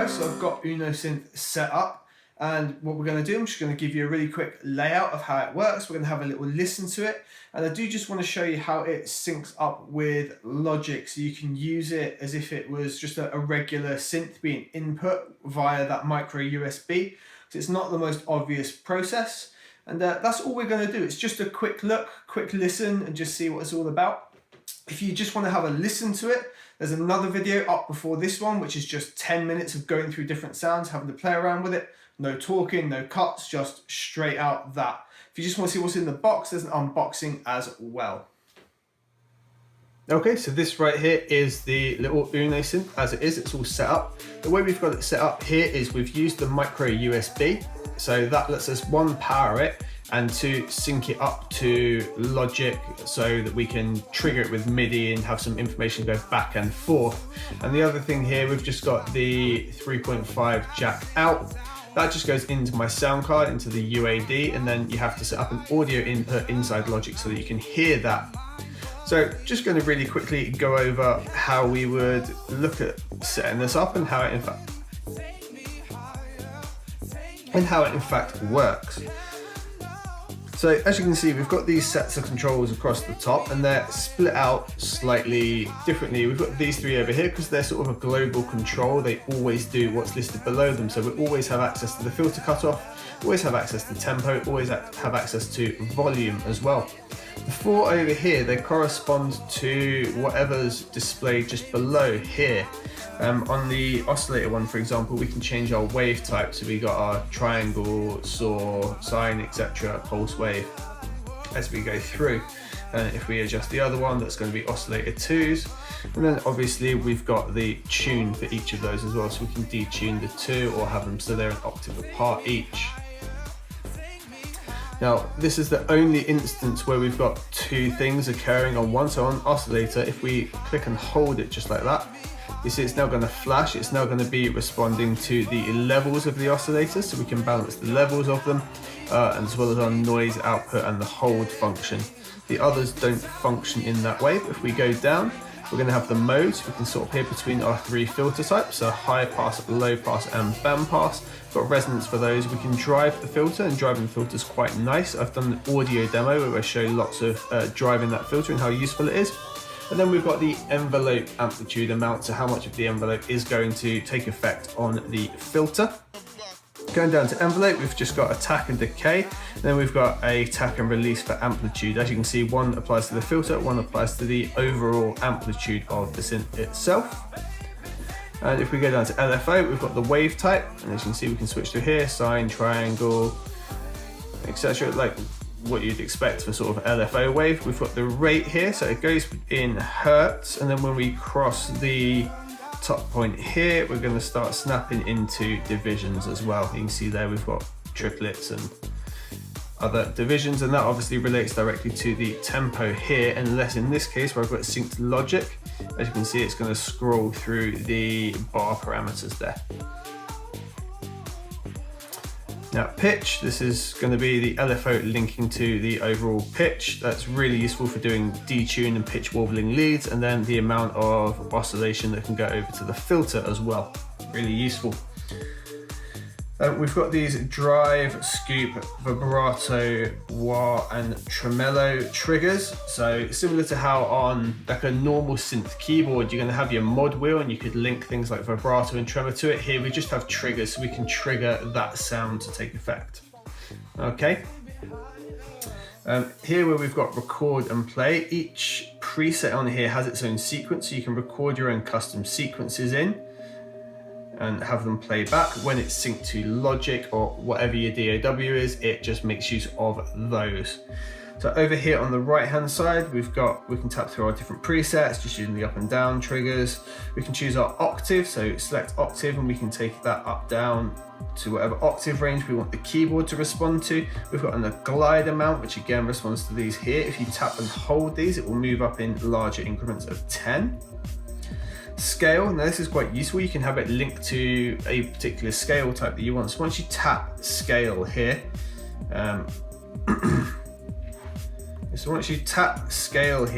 guys, so I've got Uno Synth set up, and what we're going to do, I'm just going to give you a really quick layout of how it works. We're going to have a little listen to it, and I do just want to show you how it syncs up with Logic, so you can use it as if it was just a regular synth being input via that micro USB. So it's not the most obvious process, and that's all we're going to do. It's just a quick look, quick listen, and just see what it's all about. If you just want to have a listen to it, there's another video up before this one, which is just 10 minutes of going through different sounds, having to play around with it. No talking, no cuts, just straight out that. If you just want to see what's in the box, there's an unboxing as well. Okay, so this right here is the little Uno Synth as it is. It's all set up. The way we've got it set up here is we've used the micro USB. So that lets us one, power it, and to sync it up to Logic so that we can trigger it with MIDI and have some information go back and forth. And the other thing here, we've just got the 3.5 jack out. That just goes into my sound card, into the UAD, and then you have to set up an audio input inside Logic so that you can hear that. So just going to really quickly go over how we would look at setting this up and how it in fact works. So as you can see, we've got these sets of controls across the top, and they're split out slightly differently. We've got these three over here because they're sort of a global control. They always do what's listed below them. So we always have access to the filter cutoff, always have access to tempo, always have access to volume as well. The four over here, they correspond to whatever's displayed just below here. On the oscillator one, for example, we can change our wave type. So we got our triangle, saw, sine, etc., pulse wave as we go through. And if we adjust the other one, that's going to be oscillator 2s. And then obviously we've got the tune for each of those as well. So we can detune the two or have them so they're an octave apart each. Now, this is the only instance where we've got two things occurring on one. So on oscillator, if we click and hold it just like that, you see it's now going to flash. It's now going to be responding to the levels of the oscillator, so we can balance the levels of them, as well as our noise output and the hold function. The others don't function in that way, but if we go down, we're going to have the modes. We can sort of here between our three filter types, so high pass, low pass, and band pass. Got resonance for those. We can drive the filter, and driving the filter is quite nice. I've done an audio demo where I show lots of driving that filter and how useful it is. And then we've got the envelope amplitude amount, so how much of the envelope is going to take effect on the filter. Going down to envelope, we've just got attack and decay. And then we've got a attack and release for amplitude. As you can see, one applies to the filter, one applies to the overall amplitude of the synth itself. And if we go down to LFO, we've got the wave type. And as you can see, we can switch to here, sine, triangle, etc. Like what you'd expect for sort of LFO wave. We've got the rate here, so it goes in hertz, and then when we cross the top point here, we're going to start snapping into divisions as well. You can see there we've got triplets and other divisions, and that obviously relates directly to the tempo here, unless in this case where I've got synced Logic, as you can see it's going to scroll through the bar parameters there. Now pitch, this is going to be the LFO linking to the overall pitch. That's really useful for doing detune and pitch wobbling leads, and then the amount of oscillation that can go over to the filter as well. Really useful. We've got these drive, scoop, vibrato, wah, and tremolo triggers. So similar to how on like a normal synth keyboard, you're going to have your mod wheel and you could link things like vibrato and tremor to it. Here we just have triggers, so we can trigger that sound to take effect. Okay. Here where we've got record and play, each preset on here has its own sequence, so you can record your own custom sequences in and have them play back. When it's synced to Logic or whatever your DAW is, it just makes use of those. So over here on the right hand side, we can tap through our different presets, just using the up and down triggers. We can choose our octave, so select octave and we can take that up down to whatever octave range we want the keyboard to respond to. We've got a glide amount, which again responds to these here. If you tap and hold these, it will move up in larger increments of 10. Scale, now this is quite useful. You can have it linked to a particular scale type that you want. So once you tap scale here,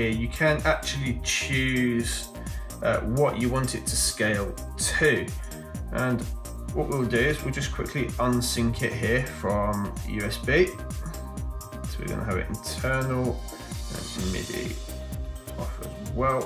you can actually choose what you want it to scale to. And what we'll do is we'll just quickly unsync it here from USB. So we're going to have it internal and MIDI off as well.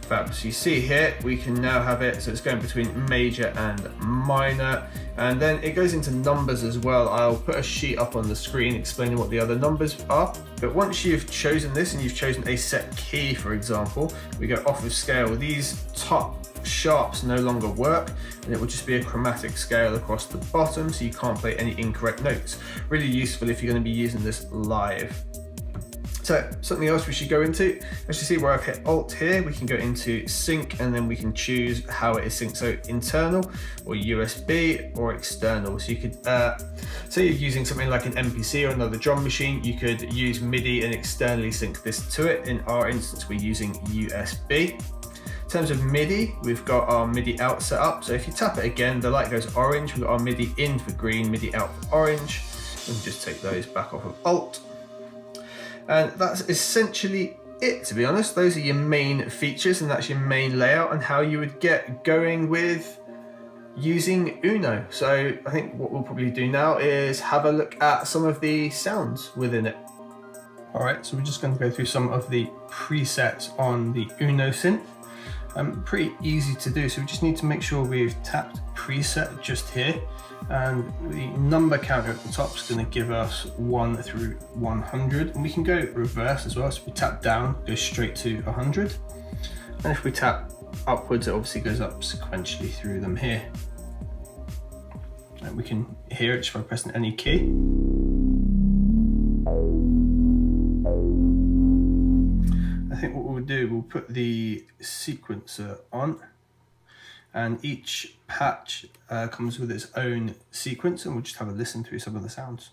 Fab. So you see here, we can now have it, so it's going between major and minor, and then it goes into numbers as well. I'll put a sheet up on the screen explaining what the other numbers are. But once you've chosen this and you've chosen a set key, for example, we go off of scale. These top sharps no longer work, and it will just be a chromatic scale across the bottom, so you can't play any incorrect notes. Really useful if you're going to be using this live. So something else we should go into, as you see where I've hit Alt here, we can go into sync, and then we can choose how it is synced. So internal or USB or external. So you could, say you're using something like an MPC or another drum machine, you could use MIDI and externally sync this to it. In our instance, we're using USB. In terms of MIDI, we've got our MIDI out set up. So if you tap it again, the light goes orange. We've got our MIDI in for green, MIDI out for orange. We can just take those back off of Alt. And that's essentially it, to be honest. Those are your main features, and that's your main layout and how you would get going with using Uno. So I think what we'll probably do now is have a look at some of the sounds within it. All right, so we're just going to go through some of the presets on the Uno synth. Pretty easy to do, so we just need to make sure we've tapped preset just here, and the number counter at the top is going to give us 1 through 100, and we can go reverse as well. So if we tap down, go straight to 100, and if we tap upwards, it obviously goes up sequentially through them here. And we can hear it just by pressing any key. I think what we'll do, we'll put the sequencer on, and each patch comes with its own sequence, and we'll just have a listen through some of the sounds.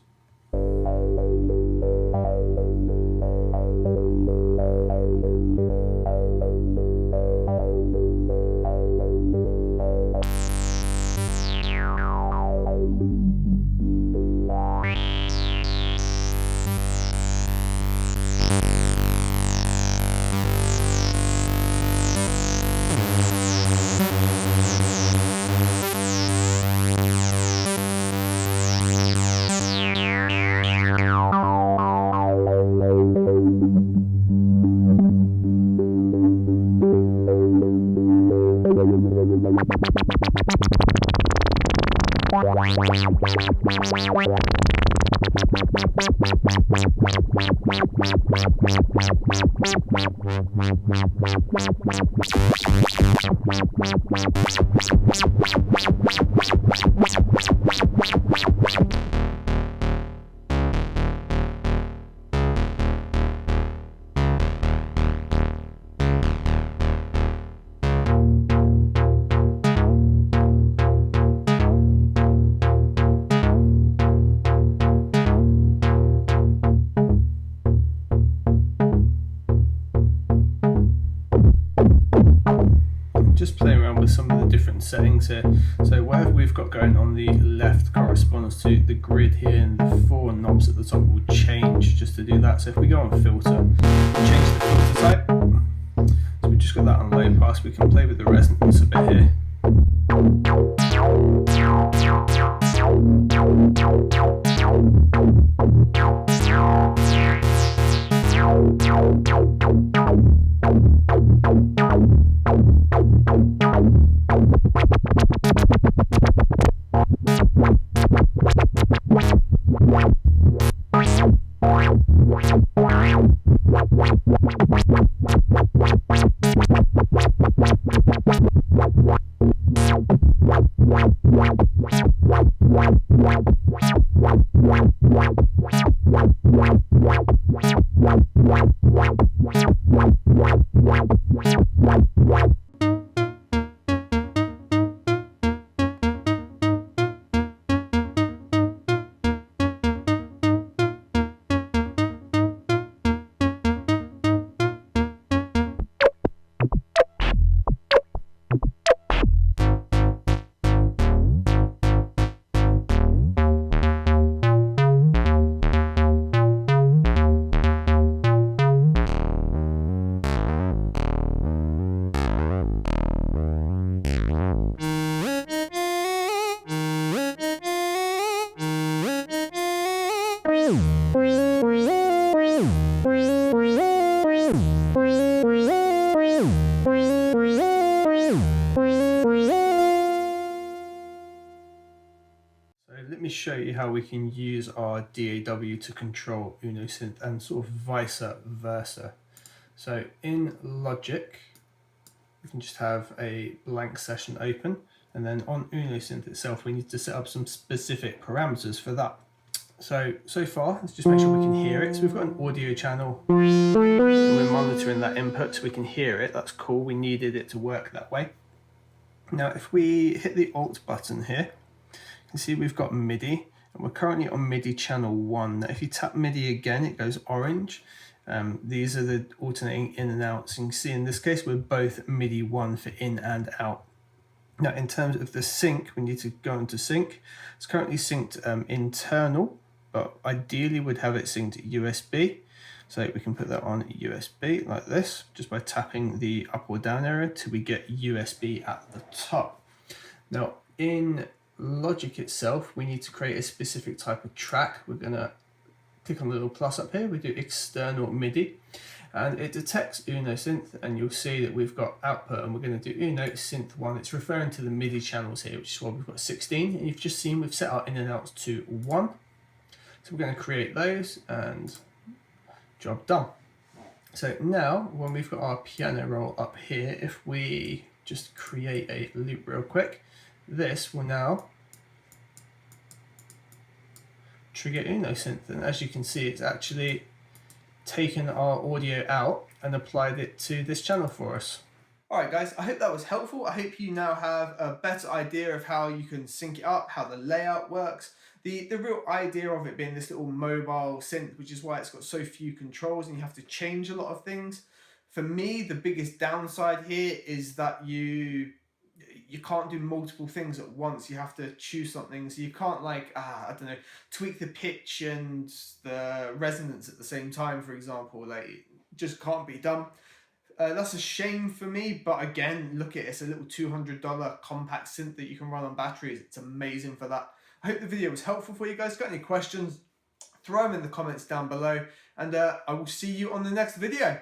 Just playing around with some of the different settings here. So whatever we've got going on the left corresponds to the grid here, and the 4 knobs at the top will change just to do that. So if we go on filter, we'll change the filter type. So we've just got that on low pass. We can play with the resonance a bit here. Let me show you how we can use our DAW to control Uno Synth and sort of vice versa. So in Logic, we can just have a blank session open, and then on Uno Synth itself, we need to set up some specific parameters for that. So far, let's just make sure we can hear it. So we've got an audio channel, and we're monitoring that input so we can hear it. That's cool, we needed it to work that way. Now, if we hit the Alt button here, you can see we've got MIDI, and we're currently on MIDI channel 1. Now, if you tap MIDI again, it goes orange. These are the alternating in and out. So you can see in this case, we're both MIDI 1 for in and out. Now, in terms of the sync, we need to go into sync. It's currently synced internal, but ideally we'd have it synced USB. So we can put that on USB like this, just by tapping the up or down arrow till we get USB at the top. Now, in Logic itself, we need to create a specific type of track. We're going to click on the little plus up here, we do external MIDI, and it detects Uno Synth, and you'll see that we've got output, and we're going to do Uno Synth 1. It's referring to the MIDI channels here, which is why we've got 16, and you've just seen we've set our in and outs to 1. So we're going to create those, and job done. So now, when we've got our piano roll up here, if we just create a loop real quick, this will now trigger Uno Synth, and as you can see, it's actually taken our audio out and applied it to this channel for us. Alright guys, I hope that was helpful. I hope you now have a better idea of how you can sync it up, how the layout works. The real idea of it being this little mobile synth, which is why it's got so few controls and you have to change a lot of things. For me, the biggest downside here is that you can't do multiple things at once. You have to choose something, so you can't, like, I don't know, tweak the pitch and the resonance at the same time, for example. Like, it just can't be done. That's a shame for me, but again, look at it, it's a little $200 compact synth that you can run on batteries. It's amazing for that. I hope the video was helpful for you guys. Got any questions, throw them in the comments down below, and I will see you on the next video.